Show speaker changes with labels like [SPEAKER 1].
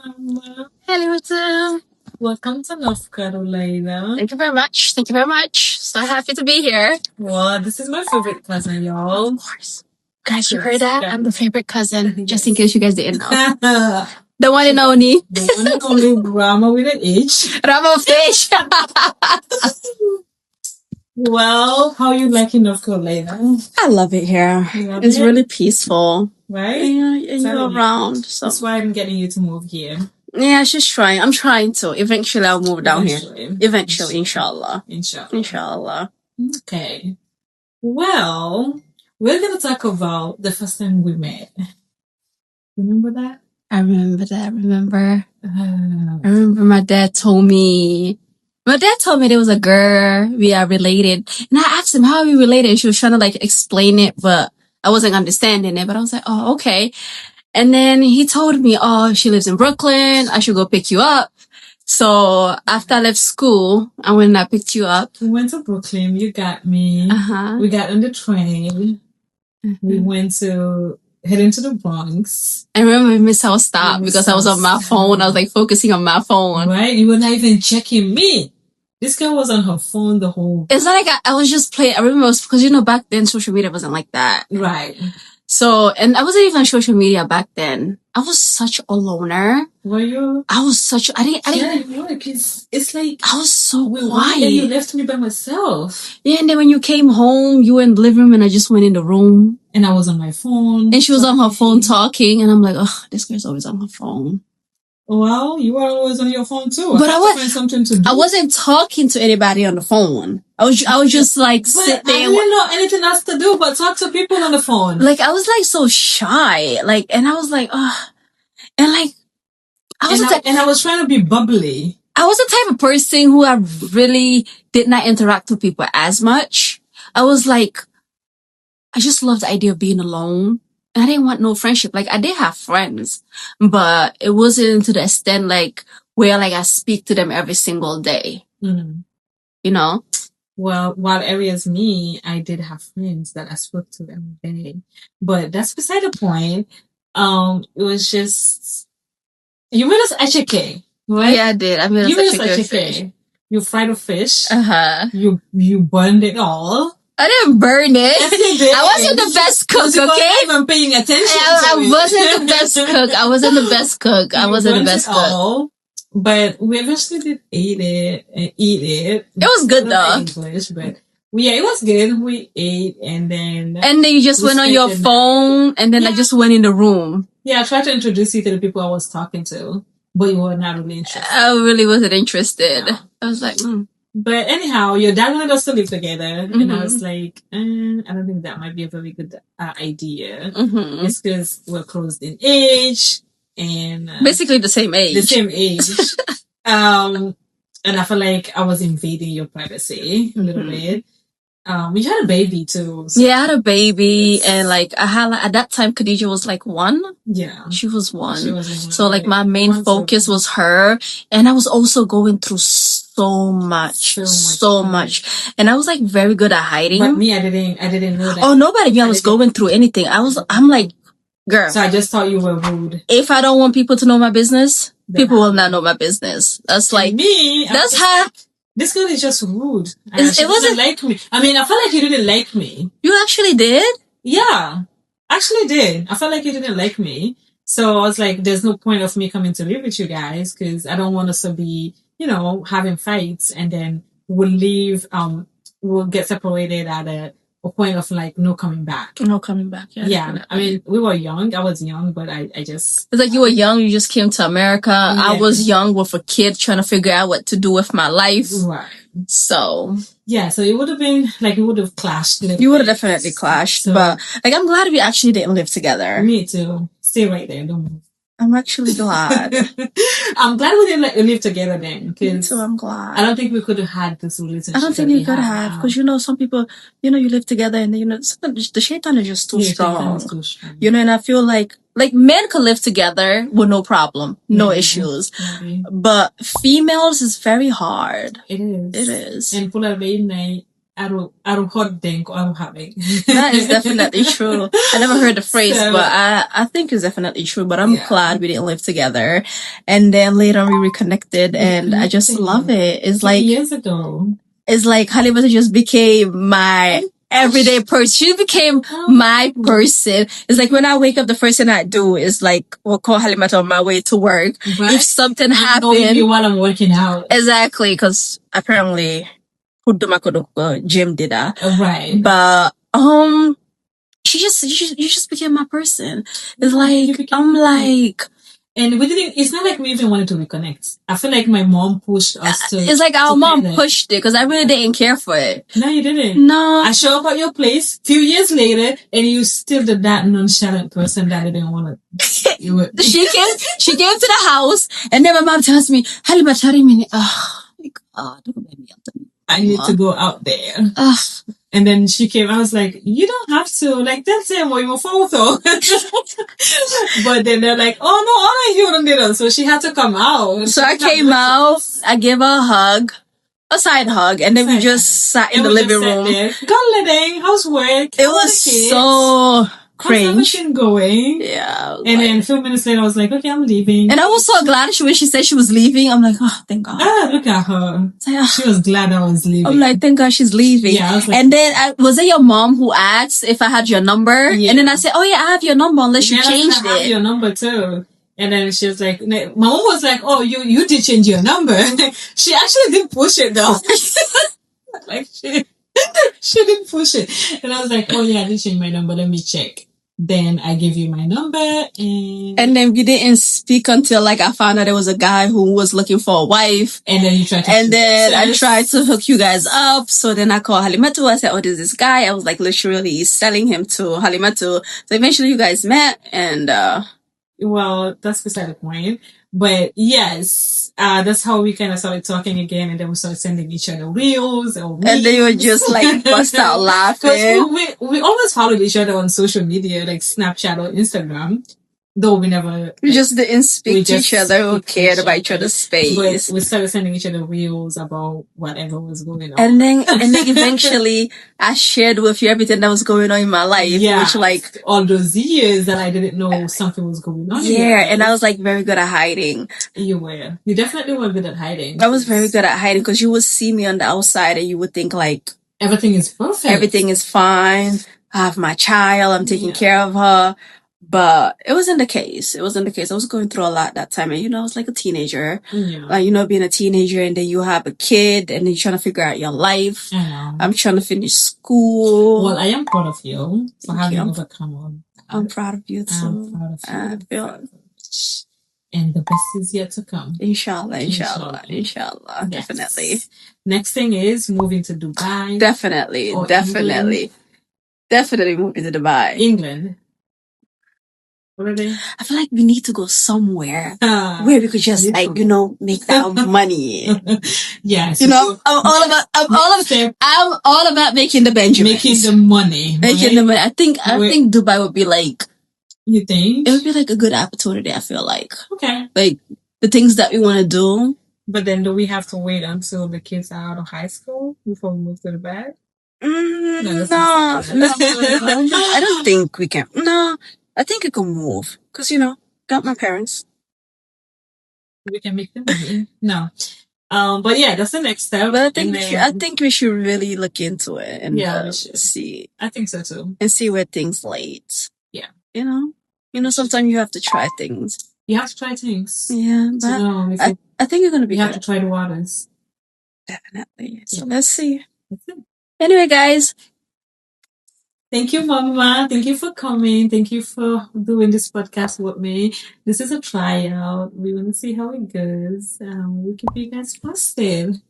[SPEAKER 1] Hello, Tim.
[SPEAKER 2] Welcome to North Carolina.
[SPEAKER 1] Thank you very much. Thank you very much. So happy to be here.
[SPEAKER 2] Well, this is my favorite cousin, y'all.
[SPEAKER 1] Of course. Guys, you
[SPEAKER 2] Yes,
[SPEAKER 1] heard that?
[SPEAKER 2] guys.
[SPEAKER 1] I'm the favorite cousin, just
[SPEAKER 2] Yes.
[SPEAKER 1] in case you guys didn't know.
[SPEAKER 2] The
[SPEAKER 1] The one and only
[SPEAKER 2] one and only Brahma with an H.
[SPEAKER 1] Ramo Fish.
[SPEAKER 2] Well, how you liking North Carolina?
[SPEAKER 1] I love it here.
[SPEAKER 2] You love
[SPEAKER 1] It's
[SPEAKER 2] it?
[SPEAKER 1] really peaceful.
[SPEAKER 2] Right?
[SPEAKER 1] Yeah, and you're
[SPEAKER 2] Tell me.
[SPEAKER 1] around. So
[SPEAKER 2] That's why I'm getting you to move here.
[SPEAKER 1] yeah, she's trying. I'm trying to. Eventually, I'll move down here.
[SPEAKER 2] Eventually.
[SPEAKER 1] Eventually, inshallah.
[SPEAKER 2] Inshallah.
[SPEAKER 1] Inshallah.
[SPEAKER 2] Okay. Well, we're going to talk about the first time we met. Remember that?
[SPEAKER 1] I remember that.
[SPEAKER 2] Uh,
[SPEAKER 1] I remember my dad told me there was a girl, we are related. And I asked him, how are we related? And she was trying to like explain it, but I wasn't understanding it. But I was like, oh, okay. And then he told me, oh, she lives in Brooklyn. I should go pick you up. So after I left school, I went and I picked you up.
[SPEAKER 2] we went to Brooklyn. You got me.
[SPEAKER 1] Uh-huh.
[SPEAKER 2] We got on the train. We went to head into the Bronx.
[SPEAKER 1] I remember we missed our stop
[SPEAKER 2] We
[SPEAKER 1] because
[SPEAKER 2] missed
[SPEAKER 1] I was
[SPEAKER 2] our
[SPEAKER 1] on my
[SPEAKER 2] stop.
[SPEAKER 1] phone. I was like focusing on my phone.
[SPEAKER 2] Right? You were not even checking me. This girl was on her phone the whole.
[SPEAKER 1] It's not like I was just playing. I remember it was because, back then social media wasn't like that.
[SPEAKER 2] Right.
[SPEAKER 1] So, and I wasn't even on social media back then. I was such a loner.
[SPEAKER 2] Were you?
[SPEAKER 1] I didn't,
[SPEAKER 2] Yeah, you were. It's like
[SPEAKER 1] I was so
[SPEAKER 2] and you
[SPEAKER 1] quiet.
[SPEAKER 2] left me by myself.
[SPEAKER 1] Yeah, and then when you came home, you were in the living room and I just went in the room.
[SPEAKER 2] And I was on my phone.
[SPEAKER 1] And she was on her phone talking and I'm like, oh, this girl's always on her phone.
[SPEAKER 2] Well, you were always on your phone too.
[SPEAKER 1] But
[SPEAKER 2] I had to find something to do.
[SPEAKER 1] I wasn't talking to anybody on the phone. I was just like sit there.
[SPEAKER 2] I didn't know anything else to do but talk to people on the phone.
[SPEAKER 1] Like I was like so shy. Like, and I was like, and like,
[SPEAKER 2] I was trying to be bubbly.
[SPEAKER 1] I was the type of person who I really did not interact with people as much. I was like, I just loved the idea of being alone. And I didn't want no friendship. Like I did have friends, but it wasn't to the extent like where like I speak to them every single day.
[SPEAKER 2] Mm-hmm.
[SPEAKER 1] You know?
[SPEAKER 2] Well, while areas me, I did have friends that I spoke to every day. But that's beside the point. It was just you made us HK, right?
[SPEAKER 1] Yeah, I did. I made
[SPEAKER 2] You made us
[SPEAKER 1] such a
[SPEAKER 2] HK. You fried a fish.
[SPEAKER 1] Uh-huh.
[SPEAKER 2] You burned it all.
[SPEAKER 1] I didn't burn it.
[SPEAKER 2] Yes, you did.
[SPEAKER 1] I wasn't the best cook,
[SPEAKER 2] You
[SPEAKER 1] okay?
[SPEAKER 2] weren't even paying attention
[SPEAKER 1] I wasn't the best cook. I wasn't the best cook. I wasn't the best cook.
[SPEAKER 2] All, but we eventually did eat it.
[SPEAKER 1] It was good though.
[SPEAKER 2] English, but it was good. We ate and then
[SPEAKER 1] you just went on your phone and then I just went in the room.
[SPEAKER 2] Yeah, I tried to introduce you to the people I was talking to, but you were not really interested.
[SPEAKER 1] I really wasn't interested. No. I was like,
[SPEAKER 2] But anyhow, your dad wanted us to live together, and I was like, I don't think that might be a very good idea. Mm-hmm. It's because we're close in age and
[SPEAKER 1] basically the same age.
[SPEAKER 2] And I feel like I was invading your privacy a little bit. You had a baby too.
[SPEAKER 1] So. Yeah, I had a baby, and like I had at that time, Khadija was like 1.
[SPEAKER 2] Yeah,
[SPEAKER 1] she was 1. So like my main focus was her, and I was also going through so much, and I was like very good at hiding.
[SPEAKER 2] But me, I didn't know that.
[SPEAKER 1] Oh, nobody knew I was going through anything. I'm like, girl.
[SPEAKER 2] So I just thought you were rude.
[SPEAKER 1] If I don't want people to know my business, people will not know my business. That's like
[SPEAKER 2] me.
[SPEAKER 1] That's how.
[SPEAKER 2] This girl is just rude. It wasn't like me. I mean, I felt like you didn't like me.
[SPEAKER 1] You actually did?
[SPEAKER 2] Yeah. Actually did. I felt like you didn't like me. So I was like, there's no point of me coming to live with you guys because I don't want us to be, having fights and then we'll leave, we'll get separated at a point of like no coming back.
[SPEAKER 1] No coming back, yeah.
[SPEAKER 2] Yeah. I mean, we were young. I was young, but I just...
[SPEAKER 1] It's like you were young, you just came to America. Yeah. I was young with a kid trying to figure out what to do with my life.
[SPEAKER 2] Right.
[SPEAKER 1] So...
[SPEAKER 2] Yeah, so it would have been, like, it would have clashed.
[SPEAKER 1] You would have definitely clashed, but, like, I'm glad we actually didn't live together.
[SPEAKER 2] Me too. Stay right there, don't move.
[SPEAKER 1] I'm actually glad.
[SPEAKER 2] I'm glad we didn't live together then.
[SPEAKER 1] Me too, I'm glad.
[SPEAKER 2] I don't think we could have had this relationship.
[SPEAKER 1] I don't think we could have. Because, some people, you live together and, the shaitan is just too strong. And I feel like men can live together with no problem, no issues. But females is very hard.
[SPEAKER 2] It is.
[SPEAKER 1] It is.
[SPEAKER 2] And pull out baby night. I don't think I don't have it.
[SPEAKER 1] That is definitely true. I never heard the phrase,
[SPEAKER 2] So-
[SPEAKER 1] but I think it's definitely true. But I'm
[SPEAKER 2] Yeah.
[SPEAKER 1] glad we didn't live together. And then later on we reconnected, and I just love it. It's like
[SPEAKER 2] years ago.
[SPEAKER 1] it's like Halima just became my everyday person. She became my person. It's like when I wake up, the first thing I do is like we'll call Halima on my way to work.
[SPEAKER 2] Right?
[SPEAKER 1] If something
[SPEAKER 2] Knowing
[SPEAKER 1] happened,
[SPEAKER 2] you while I'm working out.
[SPEAKER 1] exactly, because apparently Jim did that.
[SPEAKER 2] Right.
[SPEAKER 1] But you just became my person. It's
[SPEAKER 2] Yeah, you
[SPEAKER 1] like
[SPEAKER 2] became
[SPEAKER 1] I'm like
[SPEAKER 2] And we didn't. It's not like we even wanted to reconnect. I feel like my mom pushed us to.
[SPEAKER 1] it's like our
[SPEAKER 2] to
[SPEAKER 1] mom
[SPEAKER 2] kinda-
[SPEAKER 1] pushed it because I really didn't care for it.
[SPEAKER 2] No, you didn't.
[SPEAKER 1] No,
[SPEAKER 2] I show up at your place few years later, and you still the that nonchalant person that didn't want to.
[SPEAKER 1] she came to the house, and then my mom tells me, "Halima, oh my God, don't let me out there.
[SPEAKER 2] I need to go out there."
[SPEAKER 1] Ugh.
[SPEAKER 2] And then she came. I was like, "You don't have to. Like, that's it. What you photo." But then they're like, "Oh no, all I hear on dinner." So she had to come out.
[SPEAKER 1] So I came out. I gave her a hug, a side hug, and then we just sat in the living room.
[SPEAKER 2] God living, how's work?
[SPEAKER 1] It was so cringe.
[SPEAKER 2] How's everything going?
[SPEAKER 1] Yeah.
[SPEAKER 2] And then a few minutes later, I was like, okay, I'm leaving.
[SPEAKER 1] And I was so glad when she said she was leaving. I'm like, oh, thank God.
[SPEAKER 2] Look at her.
[SPEAKER 1] Like, oh.
[SPEAKER 2] She was glad I was leaving.
[SPEAKER 1] I'm like, thank God she's leaving.
[SPEAKER 2] Yeah, I was like,
[SPEAKER 1] and then was it your mom who asked if I had your number?
[SPEAKER 2] Yeah.
[SPEAKER 1] And then I said, oh yeah, I have your number unless you changed
[SPEAKER 2] I have
[SPEAKER 1] it.
[SPEAKER 2] your number too. And then she was like, my mom was like, oh, you did change your number. She actually did push it though. Like she didn't push it. And I was like, oh yeah, I did change my number. Let me check. Then I gave you my number
[SPEAKER 1] and then we didn't speak until like I found out there was a guy who was looking for a wife.
[SPEAKER 2] And then you tried to
[SPEAKER 1] I tried to hook you guys up. So then I called Halimatu. I said, oh, there's this guy. I was like literally selling him to Halimatu. So eventually you guys met and
[SPEAKER 2] well, that's beside the point. But yes, that's how we kind of started talking again, and then we started sending each other reels or memes.
[SPEAKER 1] And they were just like bust out laughing.
[SPEAKER 2] Because we always followed each other on social media, like Snapchat or Instagram. Though we never...
[SPEAKER 1] We just didn't speak to each other or cared about each other's space.
[SPEAKER 2] But we started sending each other reels about whatever was going on.
[SPEAKER 1] And then eventually I shared with you everything that was going on in my life.
[SPEAKER 2] Yeah.
[SPEAKER 1] Which like...
[SPEAKER 2] all those years that I didn't know something was going on.
[SPEAKER 1] Yeah, and I was like very good at hiding.
[SPEAKER 2] You were. You definitely were good at hiding.
[SPEAKER 1] I was very good at hiding because you would see me on the outside and you would think like...
[SPEAKER 2] everything is perfect.
[SPEAKER 1] Everything is fine. I have my child. I'm taking care of her. But it wasn't the case. It wasn't the case. I was going through a lot that time. And, I was like a teenager. Yeah. Being a teenager and then you have a kid and then you're trying to figure out your life.
[SPEAKER 2] I know.
[SPEAKER 1] I'm trying to finish school.
[SPEAKER 2] Well, I am proud of you for having overcome all that.
[SPEAKER 1] I'm proud of you too.
[SPEAKER 2] I'm proud of you.
[SPEAKER 1] I feel...
[SPEAKER 2] And the best is yet to come.
[SPEAKER 1] Inshallah. Yes. Definitely.
[SPEAKER 2] Next thing is moving to Dubai.
[SPEAKER 1] Definitely. Definitely moving to Dubai.
[SPEAKER 2] England. What are they?
[SPEAKER 1] I feel like we need to go somewhere where we could just make that money.
[SPEAKER 2] Yes.
[SPEAKER 1] I'm all about making the Benjamins.
[SPEAKER 2] Making the money.
[SPEAKER 1] Making the money. I think Dubai would be like...
[SPEAKER 2] You think?
[SPEAKER 1] It would be like a good opportunity, I feel like.
[SPEAKER 2] Okay.
[SPEAKER 1] Like the things that we want to do.
[SPEAKER 2] But then do we have to wait until the kids are out of high school before we move to Dubai?
[SPEAKER 1] No. I don't think we can. No. I think it can move because got my parents.
[SPEAKER 2] We can make them money. No, but yeah, that's the next step.
[SPEAKER 1] But I think we should really look into it and see.
[SPEAKER 2] I think so too,
[SPEAKER 1] and see where things lead.
[SPEAKER 2] Yeah,
[SPEAKER 1] sometimes you have to try things.
[SPEAKER 2] You have to try things.
[SPEAKER 1] Yeah, but I think you're gonna be.
[SPEAKER 2] You have to try the waters.
[SPEAKER 1] Definitely. So let's see. Anyway, guys.
[SPEAKER 2] Thank you, Mama. Thank you for coming. Thank you for doing this podcast with me. This is a tryout. We want to see how it goes. We'll keep you guys posted.